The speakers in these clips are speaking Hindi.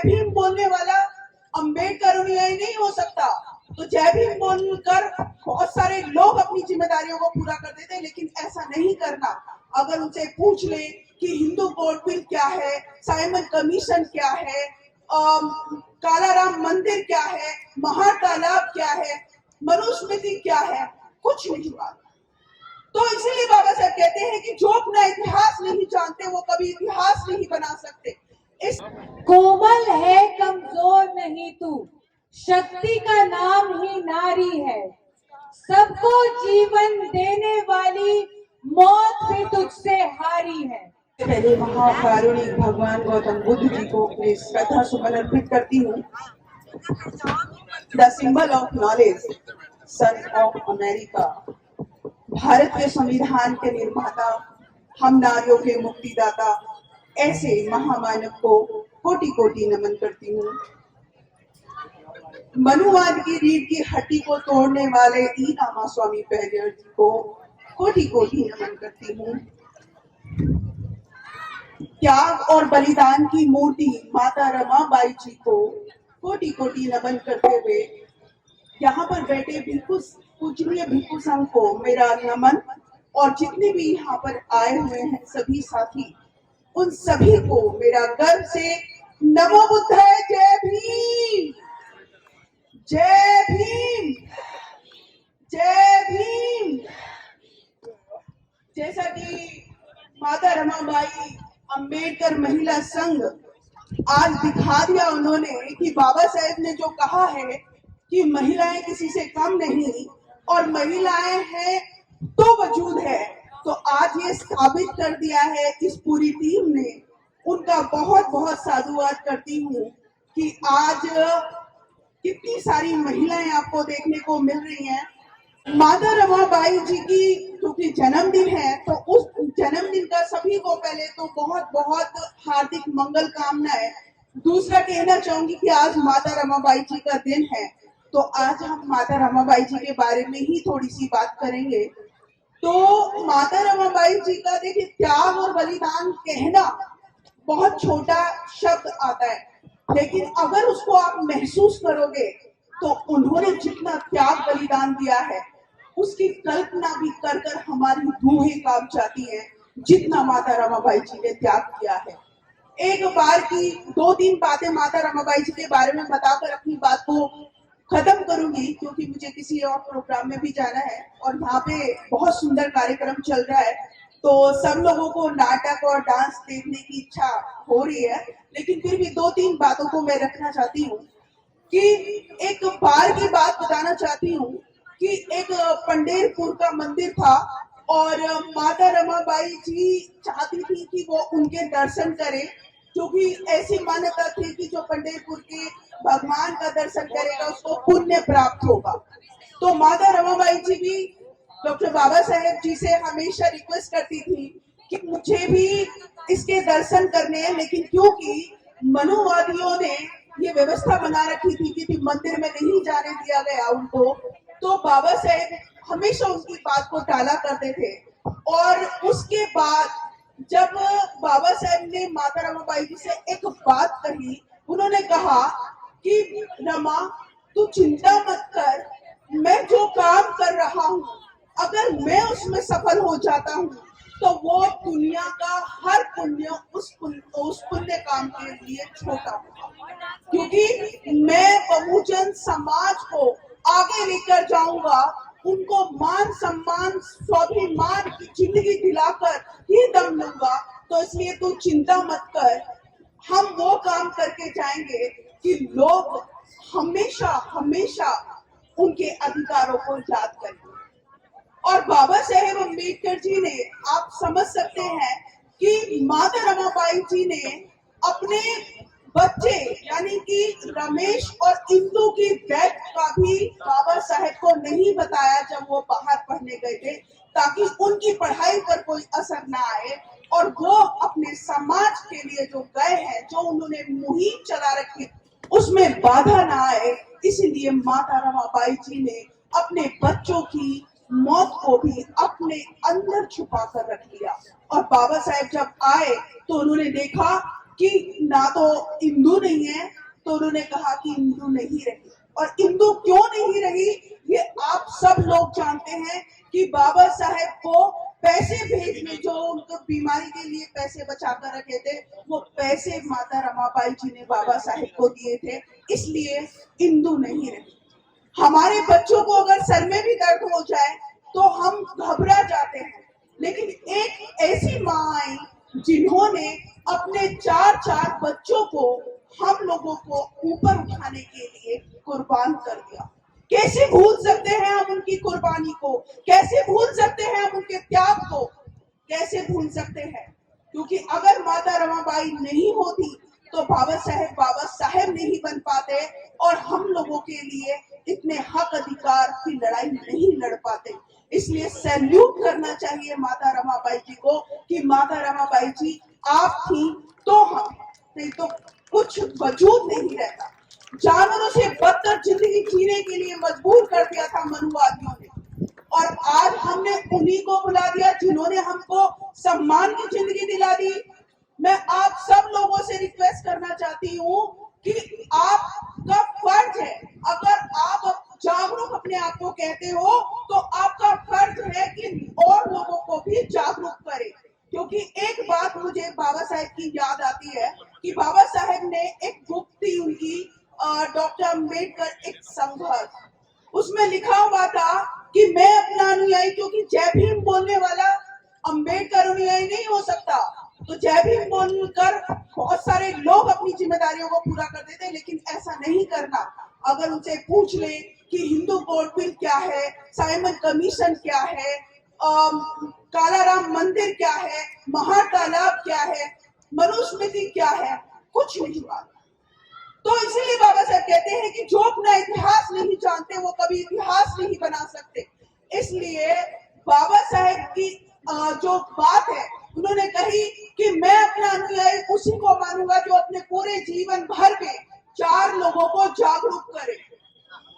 भीम बोलने वाला अंबेडकर अनुयायी नहीं हो सकता। तो जय भीम बोलकर बहुत सारे लोग अपनी जिम्मेदारियों को पूरा कर देते, लेकिन ऐसा नहीं करना। अगर उनसे पूछ ले कि हिंदू कोड बिल क्या है, साइमन कमीशन क्या है, कालाराम मंदिर क्या है, महातालाब क्या है, मनुस्मृति क्या है, कुछ नहीं बात। तो इसीलिए बाबा साहब कहते हैं कि जो अपना इतिहास नहीं जानते वो कभी इतिहास नहीं बना सकते। इस कोमल है कमजोर नहीं तू, शक्ति का नाम ही नारी है, सबको जीवन देने वाली मौत भी तुझसे हारी है। पहले महाकारुणिक भगवान गौतम बुद्ध जी को अपने श्रद्धा सुमन अर्पित करती हूँ। The symbol of knowledge, son of America, Bharat के संविधान के निर्माता, हम नारियों के मुक्तिदाता, ऐसे महामानव को कोटि कोटि नमन करती हूँ। मनुवाद की रीढ़ की हड्डी को तोड़ने वाले ई रामास्वामी पहरियर जी को कोटि कोटि नमन करती हूँ। त्याग और बलिदान की मूर्ति माता रमाबाई जी को कोटि कोटि नमन करते हुए यहाँ पर बैठे भिक्षु पूजनीय भिक्षु संघ को मेरा नमन, और जितने भी यहाँ पर आए हुए हैं सभी साथी, उन सभी को मेरा गर्व से नमो बुद्धाय, जय भीम, जय भीम, जय भीम। जैसा कि माता रमाबाई अंबेडकर महिला संघ आज दिखा दिया उन्होंने कि बाबा साहेब ने जो कहा है कि महिलाएं किसी से कम नहीं और महिलाएं हैं तो वजूद है, तो आज ये साबित कर दिया है इस पूरी टीम ने। उनका बहुत बहुत साधुवाद करती हूँ कि आज कितनी सारी महिलाएं आपको देखने को मिल रही हैं। माता रमाबाई जी की क्योंकि जन्मदिन है, तो उस जन्मदिन का सभी को पहले तो बहुत बहुत हार्दिक मंगल कामनाएं। दूसरा कहना चाहूंगी कि आज माता रमाबाई जी का दिन है, तो आज हम माता रमाबाई जी के बारे में ही थोड़ी सी बात करेंगे। तो माता रमाबाई जी का देखिए, त्याग और बलिदान कहना बहुत छोटा शब्द आता है, लेकिन अगर उसको आप महसूस करोगे तो उन्होंने जितना त्याग बलिदान दिया है उसकी कल्पना भी कर कर हमारी रूहें कांप जाती हैं, जितना माता रमाबाई जी ने त्याग किया है। एक बार की दो तीन बातें माता रमाबाई जी के बारे में बताकर अपनी बात को खत्म करूंगी, क्योंकि मुझे किसी और प्रोग्राम में भी जाना है और यहाँ पे बहुत सुंदर कार्यक्रम चल रहा है, तो सब लोगों को नाटक और डांस देखने की इच्छा हो रही है, लेकिन फिर भी दो तीन बातों को मैं रखना चाहती हूँ। कि एक बार की बात बताना चाहती हूँ कि एक पंडेरपुर का मंदिर था और माता रमाबाई जी चाहती थी कि वो उनके दर्शन करें, क्योंकि ऐसी मान्यता थी कि जो पंडेरपुर के भगवान का दर्शन करेगा उसको पुण्य प्राप्त होगा। तो माता रमाबाई जी भी डॉक्टर बाबा साहेब जी से हमेशा रिक्वेस्ट करती थी कि मुझे भी इसके दर्शन करने हैं, लेकिन क्योंकि मनुवादियों ने ये व्यवस्था बना रखी थी कि मंदिर में नहीं जाने दिया गया उनको, तो बाबा साहेब हमेशा उनकी बात को टाला करते थे। और उसके बाद जब बाबा साहेब ने माता रमाबाई जी से एक बात कही, उन्होंने कहा कि रमा तू चिंता मत कर, मैं जो काम कर रहा हूँ अगर मैं उसमें सफल हो जाता हूँ तो वो दुनिया का हर पुण्य उस पुण्य काम के लिए छोटा होगा, क्योंकि मैं बहुजन समाज को आगे लेकर जाऊंगा, उनको मान सम्मान स्वाभिमान की जिंदगी दिलाकर ही दम लूंगा। तो इसलिए तू चिंता मत कर, हम वो काम करके जाएंगे कि लोग हमेशा हमेशा उनके अधिकारों को याद करेंगे। और बाबा साहेब अम्बेडकर जी ने, आप समझ सकते हैं कि माता रमाबाई जी ने अपने बच्चे यानी कि रमेश और इंदु की डेथ का भी बाबा साहेब को नहीं बताया जब वो बाहर पढ़ने गए थे, ताकि उनकी पढ़ाई पर कोई असर ना आए और वो अपने समाज के लिए जो गए हैं, जो उन्होंने मुहिम चला रखी उसमें बाधा ना आए। इसीलिए माता रमाबाई जी ने अपने बच्चों की मौत को भी अपने अंदर छुपा कर रख लिया। और बाबा साहेब जब आए तो उन्होंने देखा कि ना तो हिंदू नहीं है, तो उन्होंने कहा कि हिंदू नहीं रही। और हिंदू क्यों नहीं रही ये आप सब लोग जानते हैं कि बाबा साहेब को पैसे भेजने, जो उनको बीमारी के लिए पैसे बचा कर रखे थे, वो पैसे माता रमाबाई जी ने बाबा साहेब को दिए थे, इसलिए हिंदू नहीं रही। हमारे बच्चों को अगर सर में भी दर्द हो जाए तो हम घबरा जाते हैं, लेकिन एक ऐसी माँ आई जिन्होंने अपने 4 बच्चों को हम लोगों को ऊपर उठाने के लिए कुर्बान कर दिया। कैसे भूल सकते हैं हम उनकी कुर्बानी को, कैसे भूल सकते हैं हम उनके त्याग को, कैसे भूल सकते हैं? क्योंकि अगर माता रमाबाई नहीं होती तो बाबा साहेब नहीं बन पाते और हम लोगों के लिए इतने हक अधिकार की लड़ाई नहीं लड़ पाते। इसलिए सैल्यूट करना चाहिए माता रमाबाई जी को कि माता रमाबाई जी आप थी तो हम, नहीं तो कुछ वजूद नहीं रहता। जानवरों से बदतर जिंदगी जीने के लिए मजबूर कर दिया था मनुवादियों ने, और आज हमने उन्हीं को बुला दिया जिन्होंने हमको सम्मान की जिंदगी दिला दी। मैं आप सब लोगों से रिक्वेस्ट करना चाहती हूँ कि आपका फर्ज है, अगर आप जागरूक अपने आप को कहते हो तो आपका फर्ज है कि और लोगों को भी जागरूक करें। क्योंकि एक बात मुझे बाबा साहेब की याद आती है कि बाबा साहेब ने एक बुक थी उनकी, डॉक्टर अम्बेडकर एक संघर्ष, उसमें लिखा हुआ था कि मैं अपना अनुयायी, क्योंकि जय भीम बोलने वाला अम्बेडकर अनुयायी नहीं हो सकता, तो जय भीम बोलकर बहुत सारे लोग अपनी जिम्मेदारियों को पूरा कर देते, लेकिन ऐसा नहीं करना। अगर उनसे पूछ ले कि हिंदू कोड बिल क्या है, साइमन कमीशन क्या है, कालाराम मंदिर क्या है, महार तालाब क्या है, मनुस्मृति क्या है, कुछ नहीं मालूम। तो इसीलिए बाबा साहब कहते हैं कि जो अपना इतिहास नहीं जानते वो कभी इतिहास नहीं बना सकते। इसलिए बाबा साहेब की जो बात है, उन्होंने कही कि मैं अपना अनुयायी उसी को मानूंगा जो अपने पूरे जीवन भर में 4 लोगों को जागरूक करे।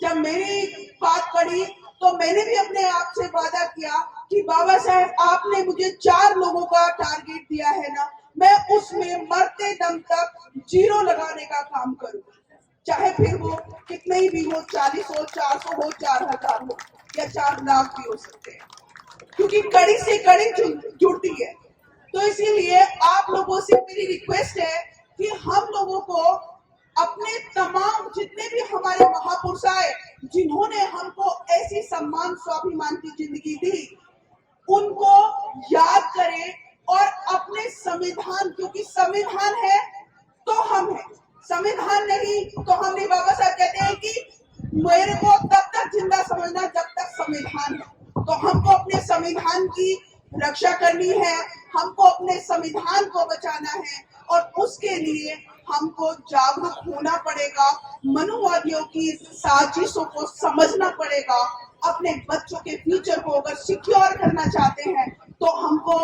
जब मेरी बात पड़ी तो मैंने भी अपने आप से वादा किया कि बाबा साहेब आपने मुझे 4 लोगों का टारगेट दिया है ना, मैं उसमें मरते दम तक 0 लगाने का काम करूंगा, चाहे फिर वो कितने ही भी हो, 40 हो, 400 हो, 4000 हो या 4 लाख भी हो सकते हैं, क्योंकि कड़ी से कड़ी जुड़ती है। तो इसीलिए आप लोगों से मेरी रिक्वेस्ट है कि हम लोगों को अपने तमाम जितने भी हमारे महापुरुष आए जिन्होंने हमको ऐसी सम्मान स्वाभिमान की जिंदगी दी, उनको याद करें और अपने संविधान, क्योंकि संविधान है तो हम हैं, संविधान नहीं तो हम नहीं। बाबा साहब कहते हैं कि मेरे को तब तक जिंदा समझना जब तक संविधान है। तो हमको अपने संविधान की रक्षा करनी है, हमको अपने संविधान को बचाना है, और उसके लिए हमको जागरूक होना पड़ेगा, मनुवादियों की साजिशों को समझना पड़ेगा। अपने बच्चों के फ्यूचर को अगर सिक्योर करना चाहते हैं तो हमको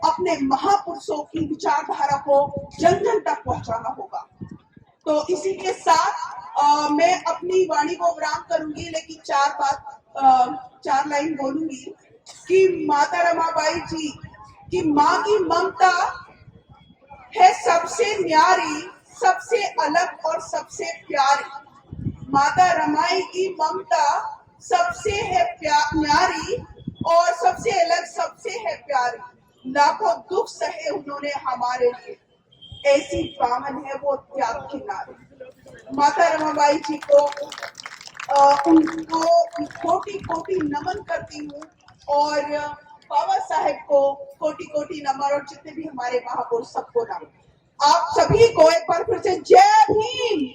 अपने महापुरुषों की विचारधारा को जन जन तक पहुंचाना होगा। तो इसी के साथ मैं अपनी वाणी को विराम करूंगी, लेकिन 4 लाइन बोलूंगी कि माता रमाबाई जी की माँ की ममता है सबसे न्यारी, सबसे अलग और सबसे प्यारी। माता रमाई की ममता सबसे है न्यारी और सबसे अलग, सबसे है प्यारी। लाखों दुख सहे उन्होंने हमारे लिए, ऐसी पावन है वो त्याग की नारी। माता रमाबाई जी को उनको कोटि कोटि नमन करती हूँ, और बाबा साहेब को कोटि कोटि नमन, और जितने भी हमारे महापुरुष सबको नमन। आप सभी को एक बार फिर से जय भीम,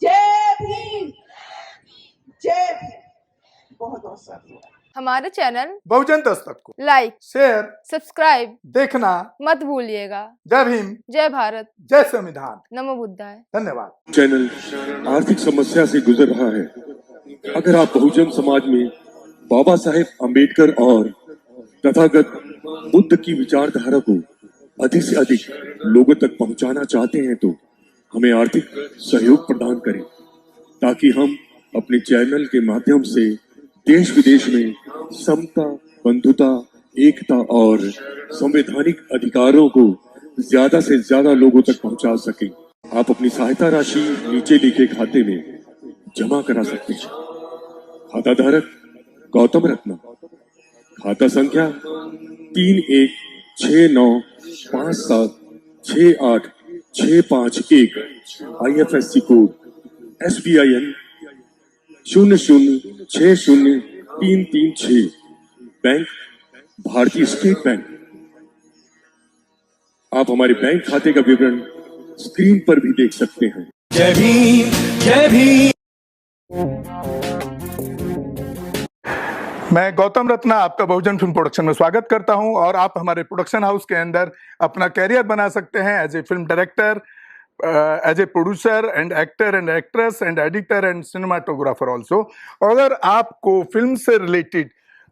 जय भीम, जय भीम। बहुत बहुत साधुवाद। हमारे चैनल बहुजन दस्तक को लाइक, शेयर, सब्सक्राइब देखना मत भूलिएगा। जय भीम, जय भारत, जय संविधान। नमो बुद्धाय। धन्यवाद। चैनल आर्थिक समस्या से गुजर रहा है। अगर आप बहुजन समाज में बाबा साहेब अम्बेडकर और तथागत बुद्ध की विचारधारा को अधिक से अधिक लोगों तक पहुंचाना चाहते हैं तो हमें आर्थिक सहयोग प्रदान करें, ताकि हम अपने चैनल के माध्यम से देश विदेश में समता, बंधुता, एकता और संवैधानिक अधिकारों को ज्यादा से ज्यादा लोगों तक पहुंचा सके। आप अपनी सहायता राशि नीचे लिखे खाते में जमा करा सकते हैं। खाता धारक गौतम रत्ना, खाता संख्या 3169576865 IFSC कोड SBIN 0060336, बैंक भारतीय स्टेट बैंक। आप हमारे बैंक खाते का विवरण स्क्रीन पर भी देख सकते हैं। जय भीम जय भीम। मैं गौतम रत्ना आपका बहुजन फिल्म प्रोडक्शन में स्वागत करता हूं और आप हमारे प्रोडक्शन हाउस के अंदर अपना कैरियर बना सकते हैं as a film director, as a producer and actor and actress and editor and cinematographer also. अगर आपको फिल्म से रिलेटेड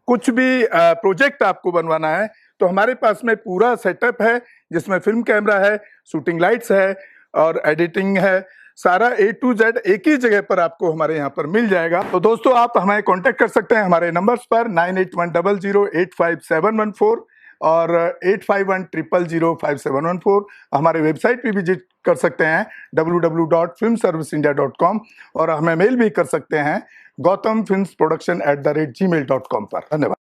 कुछ भी प्रोजेक्ट आपको बनवाना है तो हमारे पास में पूरा सेटअप है, जिसमें फिल्म कैमरा है, शूटिंग लाइट्स है और एडिटिंग है। सारा A to Z एक ही जगह पर आपको हमारे यहाँ पर मिल जाएगा। तो दोस्तों आप हमें कांटेक्ट कर सकते हैं हमारे नंबर्स पर 9810085714 और 8510005714। हमारे वेबसाइट पे विजिट कर सकते हैं www.filmserviceindia.com और हमें मेल भी कर सकते हैं gautamfilmsproduction@gmail.com पर। धन्यवाद।